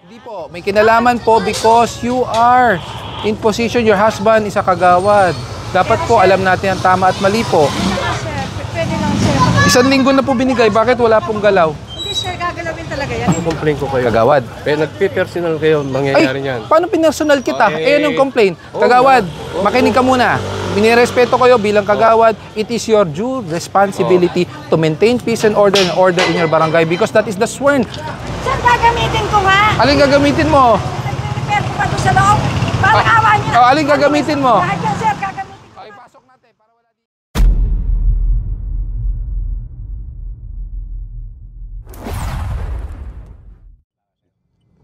Hindi po, may kinalaman po because you are in position, your husband is a kagawad. Dapat po alam natin ang tama at mali po. Pwede lang, sir. 1 linggo na po binigay, bakit wala pong galaw? Hindi, sir, gagalawin talaga yan. Complain ko kayo. Kagawad. Pero nagpi-personal kayo, mangyayari niyan. Paano pinersonal kita? Okay. Yung complaint. Kagawad, makinig ka muna. Binirespeto kayo bilang kagawad. It is your due responsibility to maintain peace and order in your barangay because that is the sworn. Sir, gagamitin ko nga. Alin gagamitin mo? Nagre-repair ko pa doon sa loob. Parang awa niya. Alin gagamitin mo? Lahat yan, sir, gagamitin ko. Okay, pasok natin para wala dito.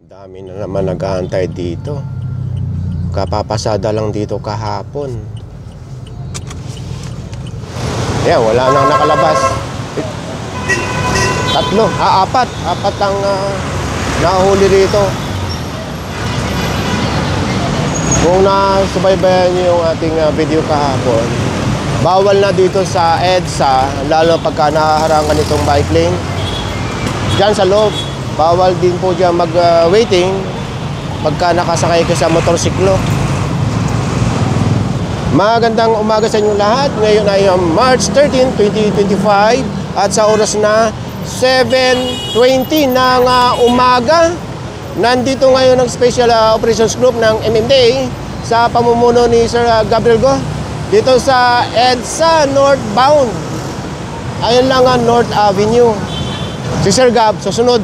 Dami na naman nag-aantay dito. Kapapasada lang dito kahapon. Yan, wala nang nakalabas. 3, 4 ang nahuli rito. Kung nasubaybayan niyo yung ating video kahapon, bawal na dito sa EDSA, lalo pagka nahaharangan itong bike lane. Diyan sa loob, bawal din po dyan mag-waiting pagka nakasakay ka sa motorsiklo. Magandang umaga sa inyo lahat. Ngayon ay March 13, 2025 at sa oras na 7:20 ng umaga. Nandito ngayon ang Special Operations Group ng MMDA sa pamumuno ni Sir Gabriel Go dito sa EDSA northbound. Ayun lang ang North Avenue. Si Sir Gab, susunod.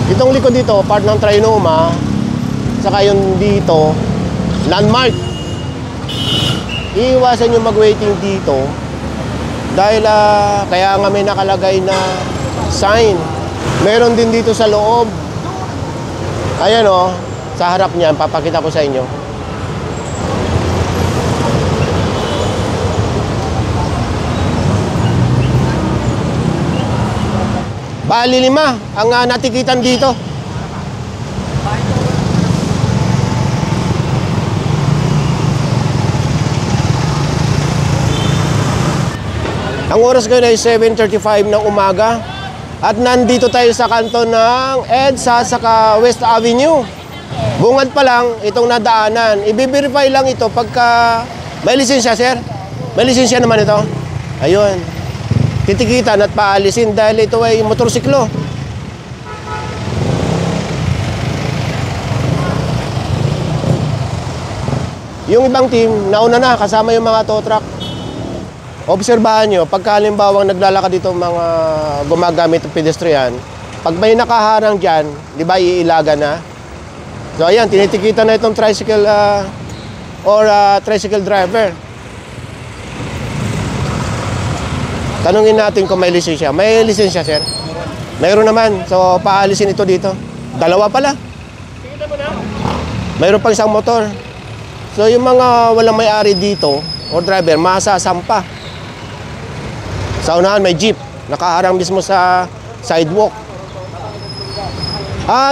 Itong likod dito, part ng Trinoma, saka yun dito, landmark. Iiwasan nyo mag-waiting dito dahil kaya nga may nakalagay na sign. Meron din dito sa loob. Ayan o, sa harap niyan, papakita ko sa inyo. Bali 5 ang natikitan dito. Ang oras ngayon ay 7:35 ng umaga at nandito tayo sa kanto ng EDSA saka West Avenue. Bungad pa lang itong nadaanan. I-verify lang ito pagka may lisensya, sir. May lisensya naman ito. Ayun. Titikitan at paalisin dahil ito ay motorsiklo. Yung ibang team, nauna na kasama yung mga tow truck. Obserbahan nyo, pagka halimbawang naglalakad dito mga gumagamit ng pedestrian, pag may nakaharang dyan, di ba iilaga na? So ayan, tinitikitan na itong tricycle tricycle driver. Tanungin natin kung may lisensya. May lisensya, sir? Mayroon naman. So paalisin ito dito. 2 pala. Mayroon pang isang motor. So yung mga walang may-ari dito o driver, masasampa. Sa unahan may jeep, nakaharang mismo sa sidewalk.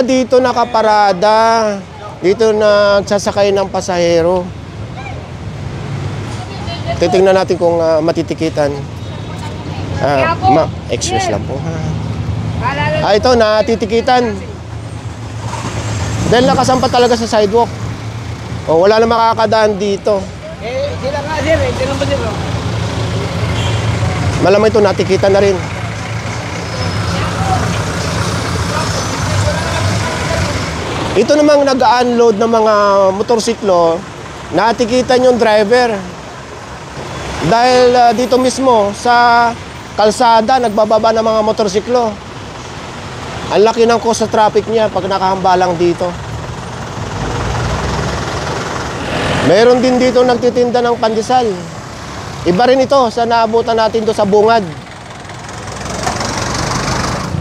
Dito nakaparada. Dito nagsasakay ng pasahero. Titingnan natin kung matitikitan. Excuse lang po. Ito, natitikitan. Dahil nakasampa talaga sa sidewalk. Wala na makakadaan dito. Sila nga sir, sila ba sir? Malamang ito, natikitan na rin. Ito namang nag-unload ng mga motorsiklo, natikitan yung driver. Dahil dito mismo sa kalsada, nagbababa ng mga motorsiklo. Ang laki ng cost sa traffic niya pag nakahambalang dito. Meron din dito nagtitinda ng pandesal. Iba rin ito sa naabutan natin doon sa bungad.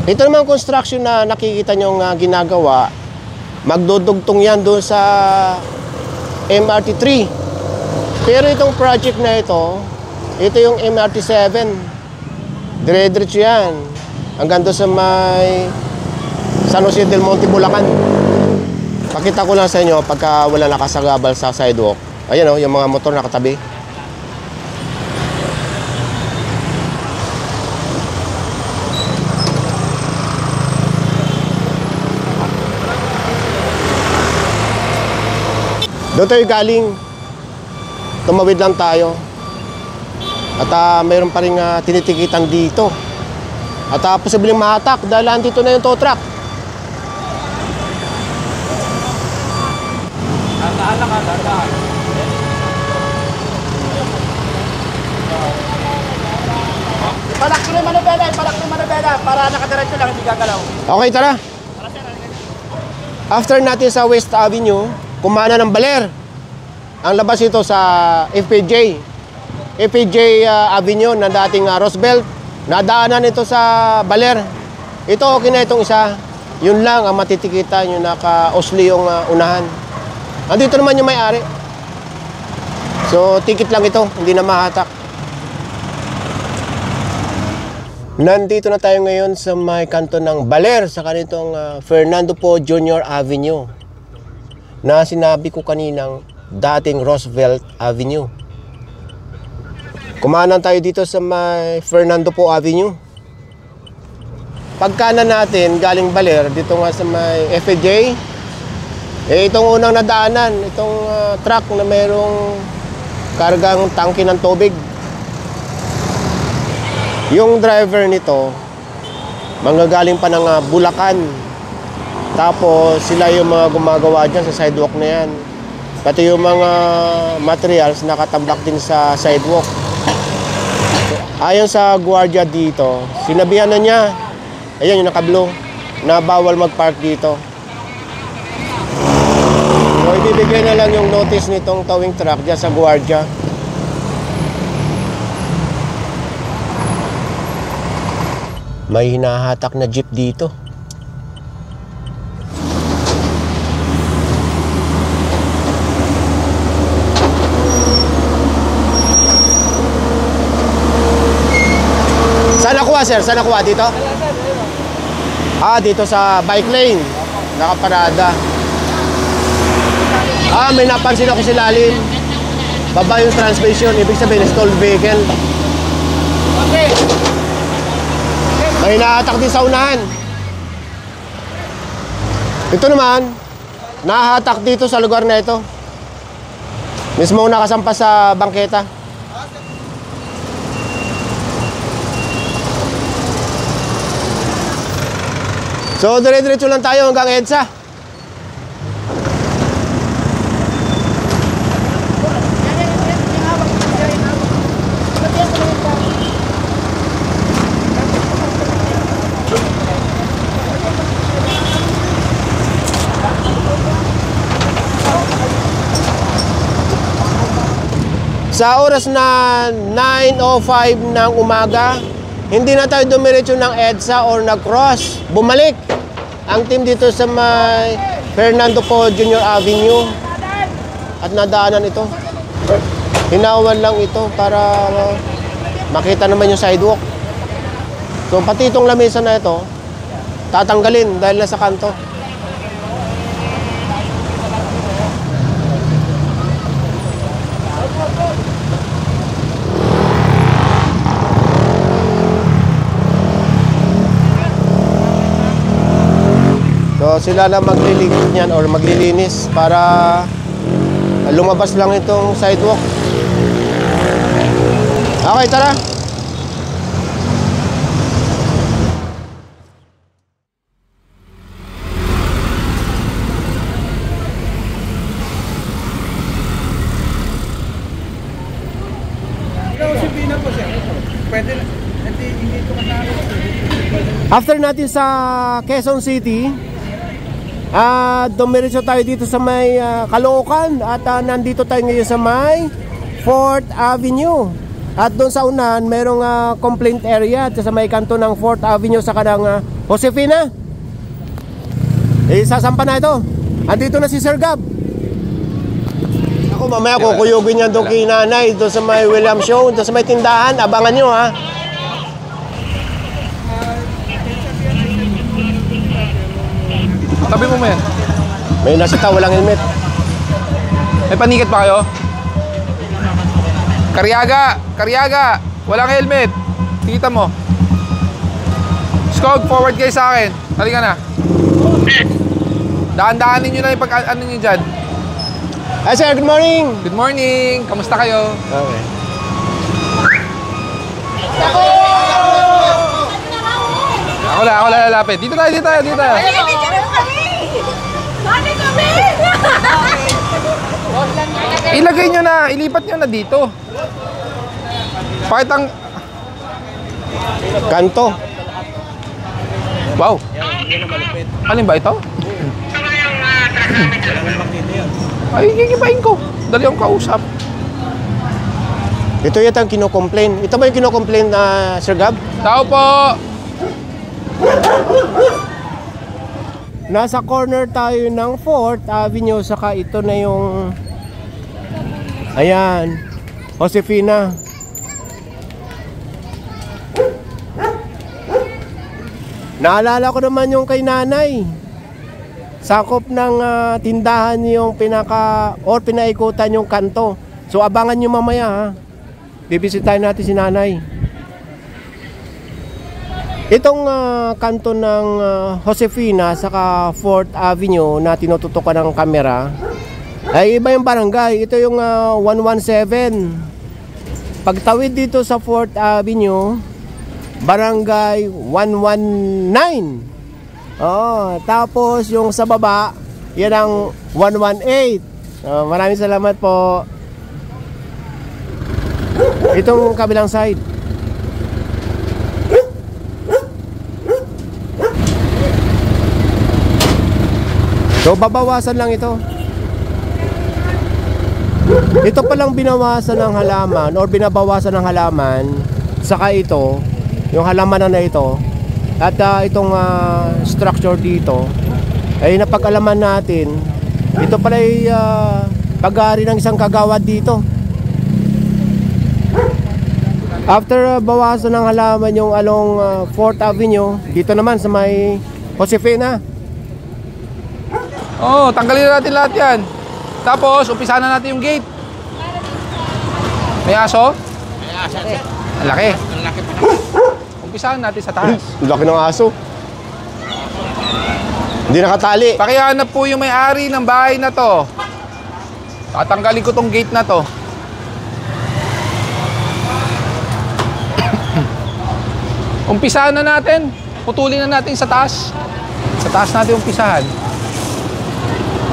Ito naman construction na nakikita nyo ginagawa. Magdudugtong yan doon sa MRT3. Pero itong project na ito yung MRT7. Dire-diretso yan. Hanggang doon sa may San Jose del Monte, Bulacan. Pakita ko lang sa inyo pagka wala nakasagabal sa sidewalk. Ayan o, yung mga motor nakatabi. Doon tayo galing. Tumawid lang tayo. At mayroon pa rin tinitikitan dito. At posibleng mahatak dahil andito na yung tow truck. Palak ko yung manubela para nakadiretso lang, hindi gagalaw. Okay, tara. After natin sa West Avenue, kumana ng Baler. Ang labas ito sa FPJ Avenue na dating Roosevelt. Nadaanan ito sa Baler. Ito okay na itong isa. Yun lang ang matitikitan, yung naka-osli yung unahan. Andito naman yung may-ari. So, ticket lang ito, hindi na mahatak. Nandito na tayo ngayon sa may kanto ng Baler sa kanitong Fernando Po Jr. Avenue na sinabi ko kaninang dating Roosevelt Avenue. Kumanan tayo dito sa may Fernando Po Avenue. Pagkanan natin galing Baler dito nga sa may FJ, itong unang nadaanan, itong truck na mayroong kargang tangke ng tubig. Yung driver nito, manggagaling pa ng Bulacan. Tapos sila yung mga gumagawa dyan sa sidewalk na yan. Pati yung mga materials nakatambak din sa sidewalk. Ayon sa gwardiya dito, sinabihan na niya, ayan yung naka-blue, na bawal mag-park dito. So ibibigay na lang yung notice nitong towing truck dyan sa gwardiya. May hinahatak na jeep dito. Saan nakuha, sir? Saan nakuha? Dito? Dito sa bike lane. Nakaparada. May napansin ako sa ilalim. Baba yung transmission. Ibig sabihin, stalled vehicle. Okay. May nahatak din sa unahan. Ito naman, nahatak dito sa lugar na ito. Mismo nakasampa sa bangketa. So, dire-diretso lang tayo hanggang EDSA. Sa oras na 9:05 ng umaga, hindi na tayo dumiretso ng EDSA or nag-cross. Bumalik ang team dito sa may Fernando Po Jr. Avenue at nadaanan ito. Hinawan lang ito para makita naman yung sidewalk. So pati itong lamesa na ito, tatanggalin dahil nasa kanto. So sila lang maglilinis niyan or maglilinis para lumabas lang itong sidewalk. Okay, tara. After natin sa Quezon City, dumiretso tayo dito sa may Caloocan at nandito tayo ngayon sa may 4th Avenue. At doon sa unahan, merong complaint area sa may kanto ng 4th Avenue sa kanang Josefina. Sasampa na ito. Andito na si Sir Gab. Ako mamaya kukuyugin niya doon kay nanay, doon sa may William Show, doon sa may tindahan. Abangan nyo ha. Tabi mo yan. May nasita, walang helmet. May panikat pa kayo? Karyaga, walang helmet. Kita mo. Scout, forward kayo sa akin. Halika na. Daan-daanin nyo na yung pag-ano nyo dyan. Hi sir, good morning. Good morning! Kamusta kayo? Okay. Ako lang lalapit. Dito tayo. Bibigyan mo kami! Mami kami! Ilagay nyo na, ilipat nyo na dito. Pakit ang... Kanto. Wow! Alin ba ito? Ay, gigibahin ko. Dali akong kausap. Ito yata ang kino-complain. Ito ba yung kino-complain na Sir Gab? Tao po! Nasa corner tayo ng 4th Avenue, saka ito na yung... Ayan, Josefina. Naalala ko naman yung kay nanay. Sakop ng tindahan yung pinaikutan yung kanto. So abangan nyo mamaya ha. Bibisitahin natin si nanay. Itong kanto ng Josefina saka 4th Avenue na tinututukan ng kamera ay iba yung barangay. Ito yung 117. Pagtawid dito sa 4th Avenue, barangay 119. Tapos yung sa baba, yan ang 118. Maraming salamat po. Itong kabilang side. So babawasan lang ito. Ito palang binawasan ng halaman or binabawasan ng halaman, saka ito, yung halaman na ito, at itong structure dito ay napag-alaman natin. Ito pala ay pag-aari ng isang kagawad dito. After bawasan ng halaman yung along 4th Avenue, dito naman sa may Josefina. Oh, tanggalin na natin lahat yan. Tapos, umpisahan na natin yung gate. May aso? May aso. Ang laki. Umpisahan natin sa taas. Laki ng aso. Hindi nakatali. Pakihanap po yung may-ari ng bahay na to. Tatanggalin ko tong gate na to. Umpisahan na natin. Putulin na natin sa taas. Sa taas natin umpisahan.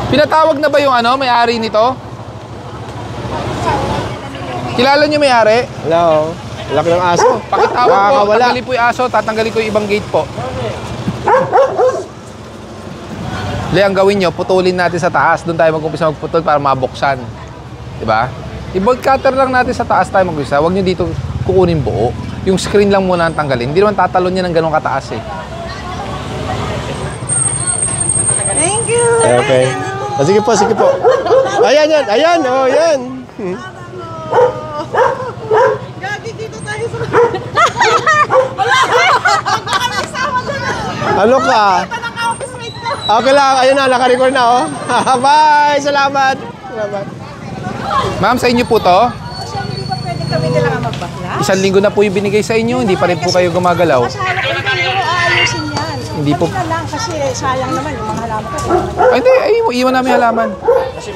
Pinatawag na ba yung may-ari nito? Kilala niyo may-ari? Hello. Laki ng aso. Pakitawag po. Nakakawala. Tanggalin po yung aso. Tatanggalin ko yung ibang gate po. Li, ang gawin nyo, putulin natin sa taas. Doon tayo mag-umpisa magputol para mabuksan. Diba? I-bolt cutter lang natin sa taas tayo mag-umpisa. Huwag nyo dito kukunin buo. Yung screen lang muna ang tanggalin. Hindi naman tatalon niya ng ganun kataas eh. Thank you! Okay. Sige po, sige po. Ayan, yan. Ayan, oh, yan. Gagi, dito tayo sa... Wala! Kami isama doon! Ano ka? Parang office mate ko! Okay lang. Ayun na, naka-record na, oh. Bye! Salamat. Salamat. Ma'am, sa inyo po to? Kasi hindi ba pwede kami nilang magbakla? 1 linggo na po yung binigay sa inyo. Hindi pa rin po kayo gumagalaw. Kasi hawak ko hindi ko aayusin yan. Hindi po. Kami na lang kasi sayang naman yung mga halaman ko. Ay, hindi. Ay, iwan namin halaman. Kasi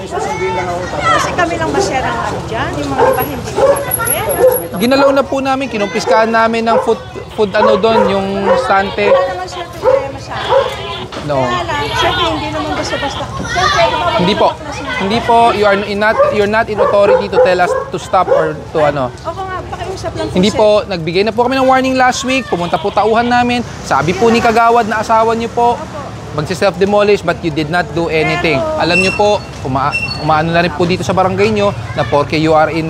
kami lang ba-share ang dyan? Yung mga iba hindi ko gagawin. Ginalaw na po namin. Kinumpiskahan namin ng food doon, yung stante. Wala naman siya problema sa akin. No. Kaya lang, siyempre hindi naman basta-basta. Siyempre, di ba, wag Hindi naman po. bakla sila. Hindi po. You're not in authority to tell us to stop or to ano. Ako nga, pakiusap lang po. Hindi sir. po, nagbigay na po kami ng warning last week. Pumunta po tauhan namin. Sabi po ni Kagawad na asawa niyo po, magsi-self-demolish but you did not do anything. Alam niyo po, umaano na rin po dito sa barangay niyo na porque you are in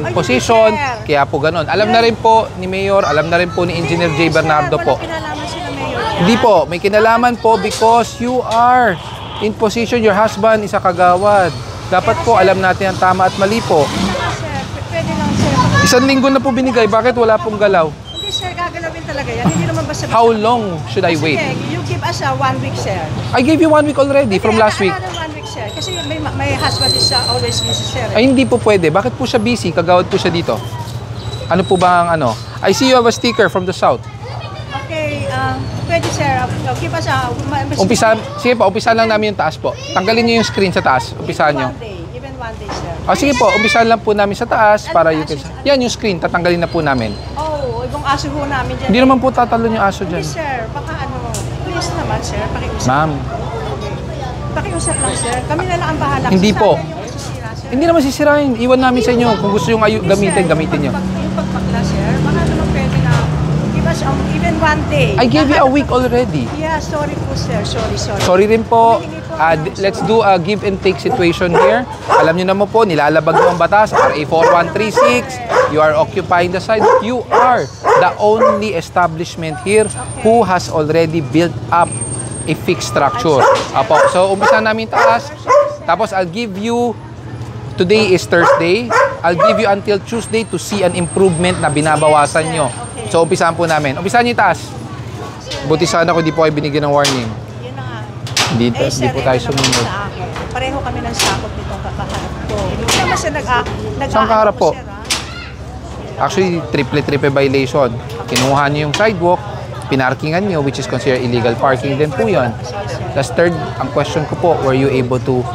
Ay, position, sir. kaya po ganun. Alam na rin po ni Mayor, alam na rin po ni Engineer J. Bernardo po. Walang kinalaman sila, Mayor. Yan. Hindi po, may kinalaman po because you are in position, your husband is a Kagawad. Dapat po alam natin ang tama at mali po. Sir, pwede lang, sir. 1 linggo na po binigay, bakit wala pong galaw? Hindi, sir, gagalawin talaga yan. Hindi naman basta-basta. How long should I wait? Sige, you give us a 1 week, sir. I gave you 1 week already from last week. Another 1 week, sir. Kasi my husband is always busy, sir. Ay, hindi po pwede. Bakit po siya busy? Kagawad po siya dito. Ano po ba ang ano? I see you have a sticker from the south. Okay, pwede, sir. Give us a... Umpisahan, sige po, umpisahan lang namin yung taas po. Tanggalin niyo yung screen sa taas. Umpisahan niyo. 1 day. Even one day, sir. Sige po, umpisahan lang po namin sa taas para you can... Yan yung screen, tatanggalin na po namin. Oh, ibang aso ho namin dyan. Hindi naman po tatalon yung aso dyan. Hindi, sir. Baka please naman, sir. Pakiusap. Ma'am, Pakiusap lang, sir. Kami na lang ang bahala. Hindi Kasi po. sayang yung masisira, sir. hindi naman sisirain. Iwan namin sa inyo. Kung gusto yung gamitin, gamitin nyo. Yung pagpakla, sir, baka naman pwede na give us even one day. I gave you a week already. Yeah, sorry po, sir. Sorry. Sorry rin po. Let's do a give and take situation here. Alam nyo naman po, nilalabag mo ang batas, RA 4136. You are occupying the site. You are the only establishment here who has already built up a fixed structure. Apo. So, umpisa namin taas. Tapos, I'll give you, today is Thursday. I'll give you until Tuesday to see an improvement na binabawasan nyo. So, umpisahan po namin. Umpisahan nyo yung taas. Buti sana kung di po kayo binigyan ng warning. Yun na nga. Hindi sir, po tayo ito naman sumunod. sa akin. Pareho kami ng sakot nitong kakaharap ko. Hindi naman siya Saan kaharap po? sir, Actually, triple violation. Kinuha niyo yung sidewalk, pinarkingan niyo, which is considered illegal parking din po yun. Tapos third, ang question ko po, were you able to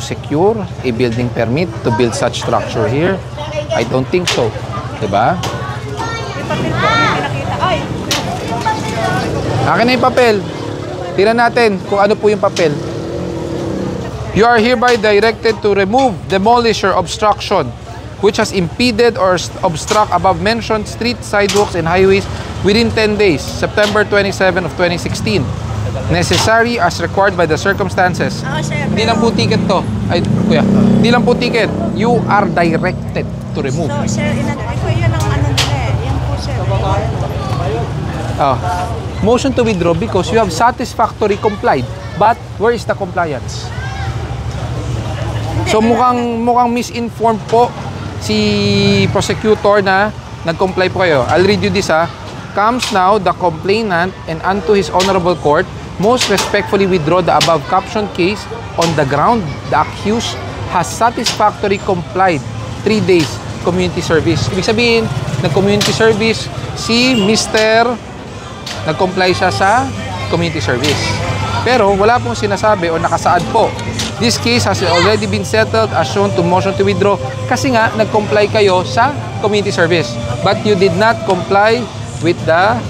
secure a building permit to build such structure here? I don't think so. Diba? May papel po kami pinakita. Ay! Akin na yung papel. Tingnan natin kung ano po yung papel. You are hereby directed to remove, demolish, or obstruction which has impeded or obstruct above mentioned street, sidewalks, and highways within 10 days, September 27 of 2016. Necessary as required by the circumstances. Sir, Hindi lang po ticket to. Ay, kuya. Hindi lang po ticket. You are directed to remove. So, sir, ito yun ang ano nila eh. Yan po, sir. Motion to withdraw because you have satisfactory complied. But where is the compliance? So mukhang misinformed po si prosecutor na nag-comply po kayo. I'll read you this Comes now the complainant and unto his honorable court most respectfully withdraw the above captioned case on the ground the accused has satisfactorily complied 3 days community service. Ibig sabihin, nag-community service si Mr. Nag-comply siya sa community service. Pero wala pong sinasabi o nakasaad po. This case has already been settled as shown to motion to withdraw kasi nga nag-comply kayo sa community service. But you did not comply with the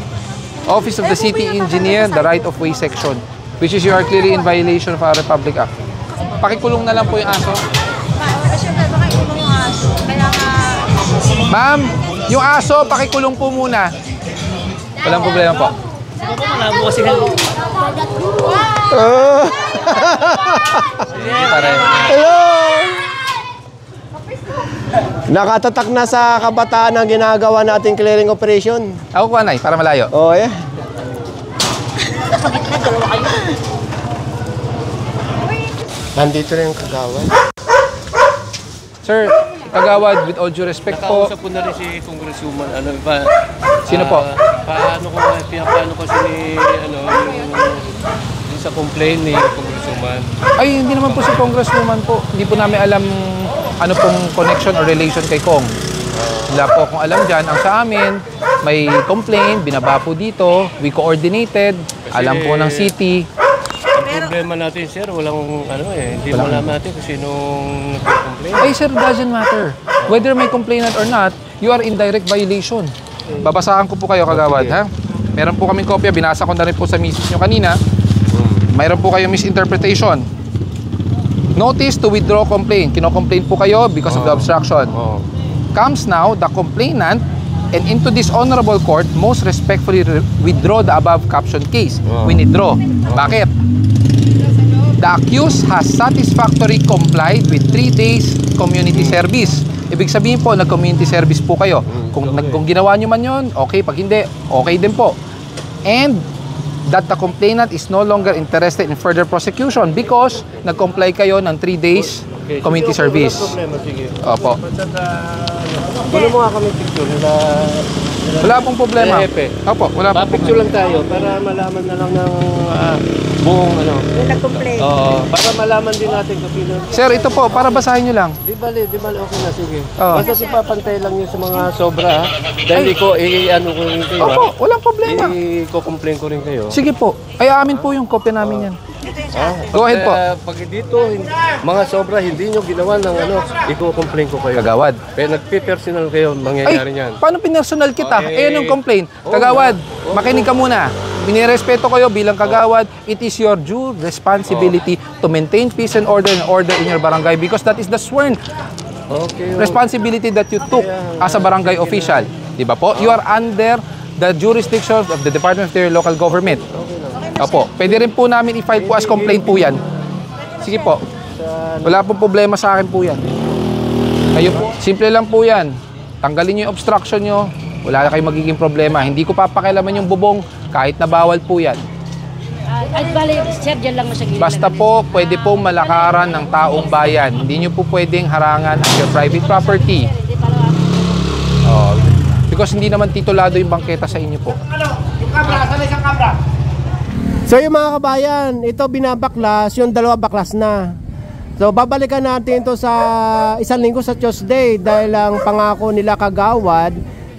Office of the City Engineer, the right-of-way section, which is you are clearly in violation of our Republic Act. Pakikulong na lang po yung aso. Siyempre, baka ikulong yung aso. Kaya nga... Ma'am, yung aso, pakikulong po muna. Walang problema po. Hello! Nakatatak na sa kabataan ang ginagawa nating clearing operation. Ako ko, Anay, para malayo. Oh, yeah. Nandito na yung kagawad. Sir, kagawad, with all due respect po. Nakausap ko na rin si Congresswoman, Sino po? Paano kasi yung sa complaint ni Congresswoman. Ay, hindi naman po si Congresswoman po. Hindi po namin alam ano pong connection or relation kay Kong. Wala po akong alam dyan. Ang sa amin, may complaint, binaba po dito, we coordinated, alam po ng city. Ang problema natin, sir, hindi mo alam natin kung sinong nag-complain. Ay, sir, doesn't matter. Whether may complainant or not, you are in direct violation. Babasahan ko po kayo, kagawad, ha? Meron po kaming kopya, binasa ko na rin po sa misis nyo kanina. Mayroon po kayong misinterpretation. Notice to withdraw complaint. Kino-complain po kayo because of the obstruction. Comes now the complainant and into this honorable court most respectfully withdraw the above captioned case. Withdraw. Bakit? The accused has satisfactorily complied with 3 days community service. Ibig sabihin po, nag-community service po kayo. Kung ginawa nyo man yun, okay. Pag hindi, okay din po. And that the complainant is no longer interested in further prosecution because nag-comply kayo ng 3 days community service. Opo. Kunin mo nga kami picture nila. Wala pong problema. Opo, wala pong Picture lang tayo para malaman na lang ng buong Yung nag-complain. para malaman din natin kung sino. Sir, ito po, para basahin nyo lang. Di bali, okay na, sige. Oo. Basta ipapantay lang yun sa mga sobra, ha? Dahil ko ko rin kayo, Opo, walang problema. I-complain ko rin kayo. Sige po. Ay, amin po yung kopya namin yan. Ito yung sa atin. Go ahead po. Pag dito, mga sobra, hindi nyo ginawa ng ano, i-complain ko kayo. Kagawad. Pero nagpe-personal kayo, mangyayari Ay, niyan. paano pinersonal kita? Okay. Yung complaint. Kagawad, makinig ka muna. Binirespeto kayo bilang kagawad. It is your due responsibility to maintain peace and order in your barangay because that is the sworn Okay. responsibility that you took as a barangay official. Di ba po? You are under the jurisdiction of the Department of the Local Government. Opo. Pwede rin po namin i-file po as complaint po yan. Sige po. Wala pong problema sa akin po yan. Kayo po. Simple lang po yan. Tanggalin nyo yung obstruction nyo. Wala na kayong magiging problema. Hindi ko papakialaman yung bubong kahit na bawal po yan. At bali, sir, dyan lang mo sa gilid. Basta po, pwede po malakaran ng taong bayan. Hindi nyo po pwedeng harangan ang your private property. Oh, because hindi naman titulado yung bangketa sa inyo po. Yung camera, sana isang camera. So yung mga kabayan, ito binabaklas, yung dalawa baklas na. So babalikan natin ito sa isang linggo sa Tuesday dahil ang pangako nila kagawad,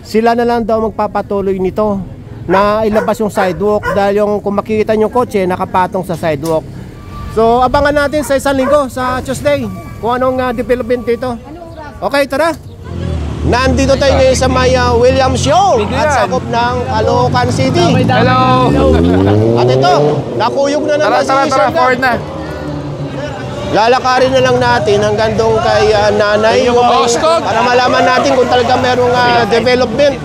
sila na lang daw magpapatuloy nito na ilabas yung sidewalk dahil yung kung makikita yung kotse nakapatong sa sidewalk. So abangan natin sa isang linggo sa Tuesday kung anong development dito. Okay, tara! Nandito tayo ngayon sa may Williams Show at sakop ng Caloocan City. Hello! At ito, nakuyog na naman Tara, si tara, Sir forward na. Lalakarin na lang natin hanggang doon kay nanay Skog! para malaman natin kung talaga merong development.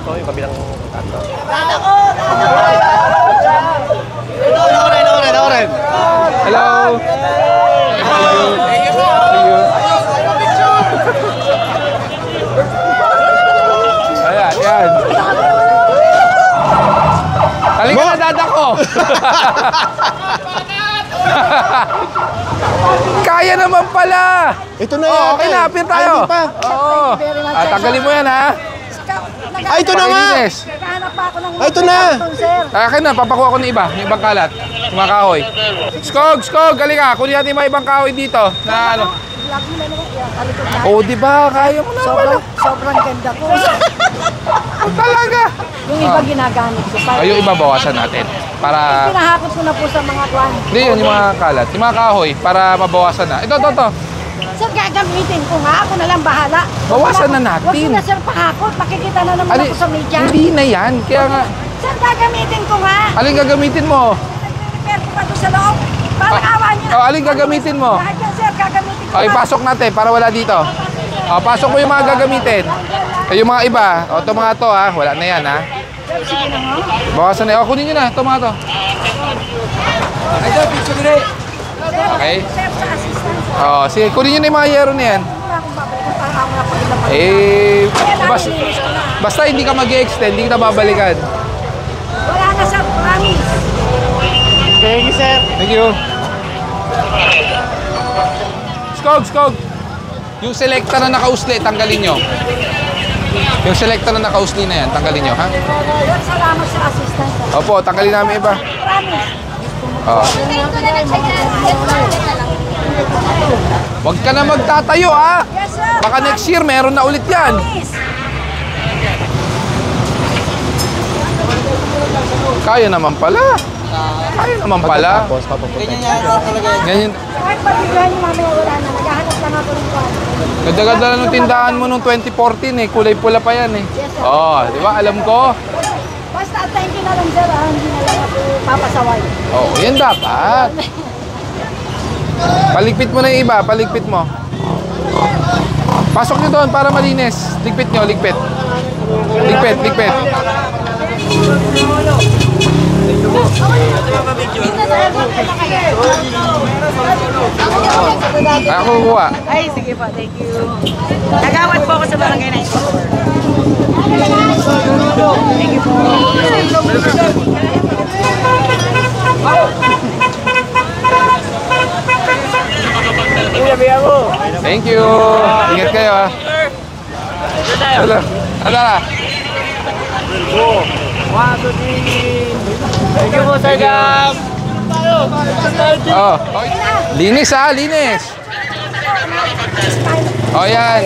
Hello! Thank you. Ayan, yan. Halika na, dada ko! Kaya naman pala! Ito na Oh, yan. okay na, apin tayo. Ay, hindi pa. Oo. Tanggalin mo yan, ha? Ay, ito na nga. Pakilinis. Naghahanap pa ako ng Ay, ito na. sir. Akin na, papakuha ko ng iba, yung ibang kalat. Yung mga kahoy. Skog, halika. Kunin natin yung mga ibang kahoy dito. Na ano. Lagi na naman yan. Talikod na. Oh, di ba? Kaya mo na pala. Sobrang ganda ko. Talaga. Yung iba ginagamit ko. Ay, yung iba bawasan natin. Para... Pinahakot ko na po sa mga kwan. Hindi, yun yung mga kalat. Yung mga kahoy, para mabawasan na. Ito. Sir, gagamitin ko nga. Ako na lang bahala. Bawasan na natin. Huwag ko na sir pahakot. Makikita na naman Ali, ako sa media. hindi na yan. Kaya nga, Sir, gagamitin ko nga. alin gagamitin mo? Nag-prepare ko pa doon sa loob. Parang awa niyo. Oh, alin gagamitin mo? Lahat yan, sir. Gagamitin ko O, nga. ipasok natin para wala dito. O, pasok mo yung mga gagamitin. O, yung mga iba. O, ito mga to, ha. Wala na yan, ha. Sige na nga. Bawasan na. O, kunin nyo na. Ito mga to. Okay. Sir, sa assistance. O, sige. Kunin nyo na yung mga yero na yan. Wala akong babalikan. Parang ako na pag ilang Basta hindi ka mag-extend, hindi kita babalikan. Wala na sir. Promise. Thank you, sir. Thank you. Skog. Yung selecta na nakausli, tanggalin nyo. Yung selecta na nakausli na yan, tanggalin nyo, ha? Sir, salamat sa assistance. Sir. Opo, tanggalin namin iba. Promise. Oh. Huwag ka na magtatayo, ha? Yes, sir. Baka next year, meron na ulit yan. Promise. Kaya naman pala. Ganyan. Kahit pabigyan niyo mamaya wala na. Naghahanap lang ako ng kwan. Ganda-ganda na nung tindahan mo nung 2014 eh. Kulay pula pa yan eh. Yes, sir. Oh, di ba? Alam ko. Basta thank you na lang sir. Hindi na lang ako papasaway. Oo, yan dapat. Paligpit mo na yung iba, paligpit mo. Pasok nyo doon para malinis. Ligpit nyo, ligpit. Ligpit. Ako kukuha. Ay, sige po. Thank you. Nagawad po ako sa barangay na ito. Thank you po. Thank you. Ingat kayo ha. Ala. Thank you po, Sir Gam. Oh. Linis ha, linis. O yan.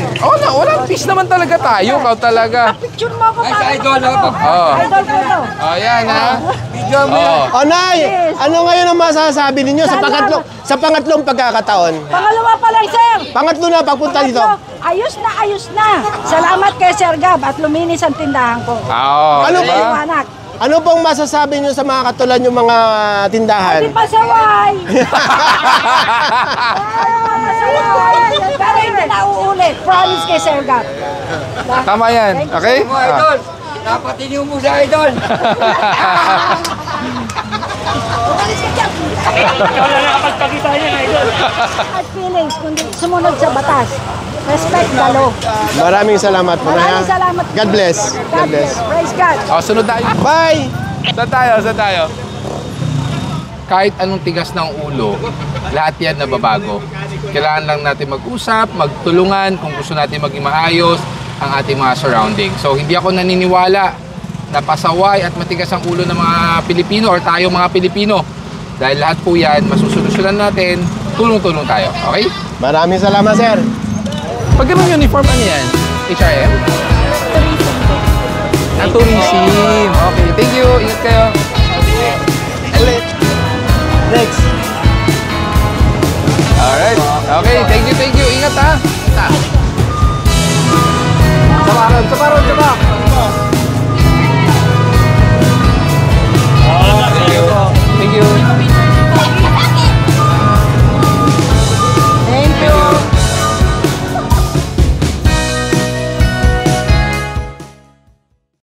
Walang peace naman talaga tayo. Ikaw talaga. Picture mo ako para. idol, Oh. Idol ko to. O yan ha. Oh. O Nay, ano ngayon ang masasabi ninyo sa pangatlong pagkakataon? Pangalawa pa lang, sir. Pangatlo na pagpunta dito. Ayos na. Salamat kay Sir Gab at luminis ang tindahan ko. Ano diba? Liwanag. Ano pong masasabi nyo sa mga katulad yung mga tindahan? Di pasaway. Pero hindi na uulit. Promise kay Sir Gab. Tama yan. Okay? Idol, napatiniw mo sa idol. Umalis ka dyan. At feelings, kundi sumunod sa batas. Respect the law. Maraming salamat po na. Maraming salamat. God bless. God bless. Praise God. O, sunod tayo. Bye! Saan tayo? Kahit anong tigas ng ulo, lahat yan nababago. Kailangan lang natin mag-usap, magtulungan kung gusto natin maging maayos ang ating mga surroundings. So, hindi ako naniniwala na pasaway at matigas ang ulo ng mga Pilipino or tayo mga Pilipino. Dahil lahat po yan, masusunod natin, tulong-tulong tayo. Okay? Maraming salamat, sir. Pag ganun uniform, ano yan? HRM? Tourism. Okay, thank you. Ingat kayo. Ulit. Next. Alright. Okay, thank you. Ingat ha.